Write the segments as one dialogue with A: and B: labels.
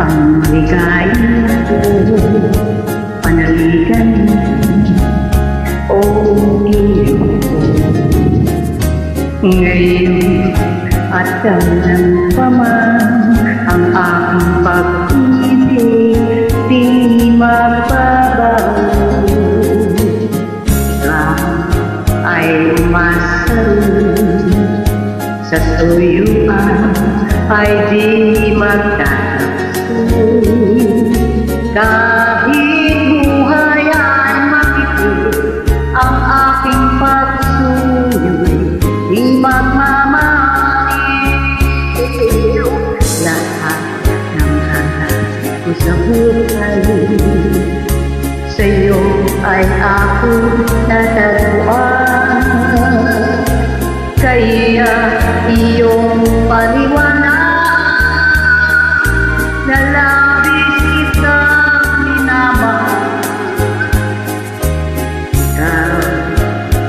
A: ang ligaya ko, panaligan o iyo ko. Ngayon at hanggang pa man ang aking pag-ibig di magbabago. Ikaw ay umasarin sa tuyuan ay di magtatagso. Kahit buhay ay makikita ang aking pagsuyo'y di magmamahal. Lahat ng hanap ko sa buhay sa'yo ay ako natagpuan. Kaya iyong paliwanag na labis kitang minamahal. Ikaw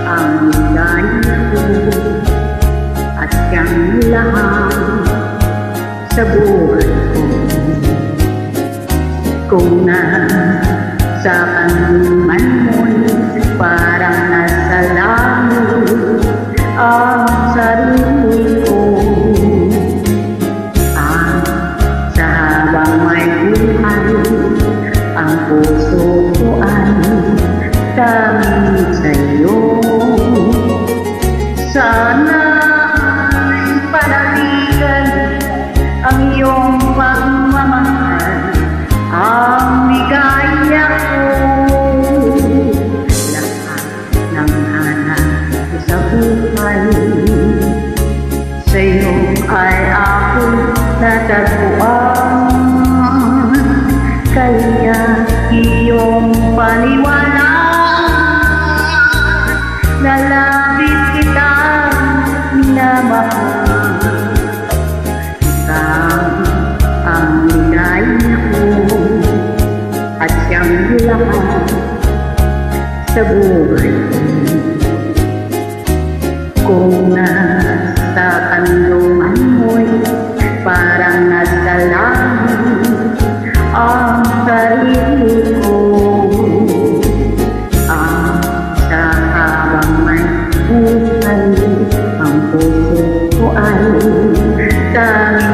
A: ang ligaya ko at siyang lahat sa buhay ko. Kung nasa kanluman mo'y parang nasa langit ang sarili ko. Sa habang may buhay, ang puso ko ay tanging sa'yo. Sana ay panaligan ang iyong pagmamahal, ang ligaya ko. Lahat ng hanap ko sa buhay sa'yo ay ako natagpuan. Kaya iyong paliwanag na labis kitang minamahal. Ikaw ang ligaya ko at siyang lahat sa buhay ko. Kung nasa kanluman mo'y parang nasa langit ang sarili ko. Sa habang may buhay, ang puso ko ay tanging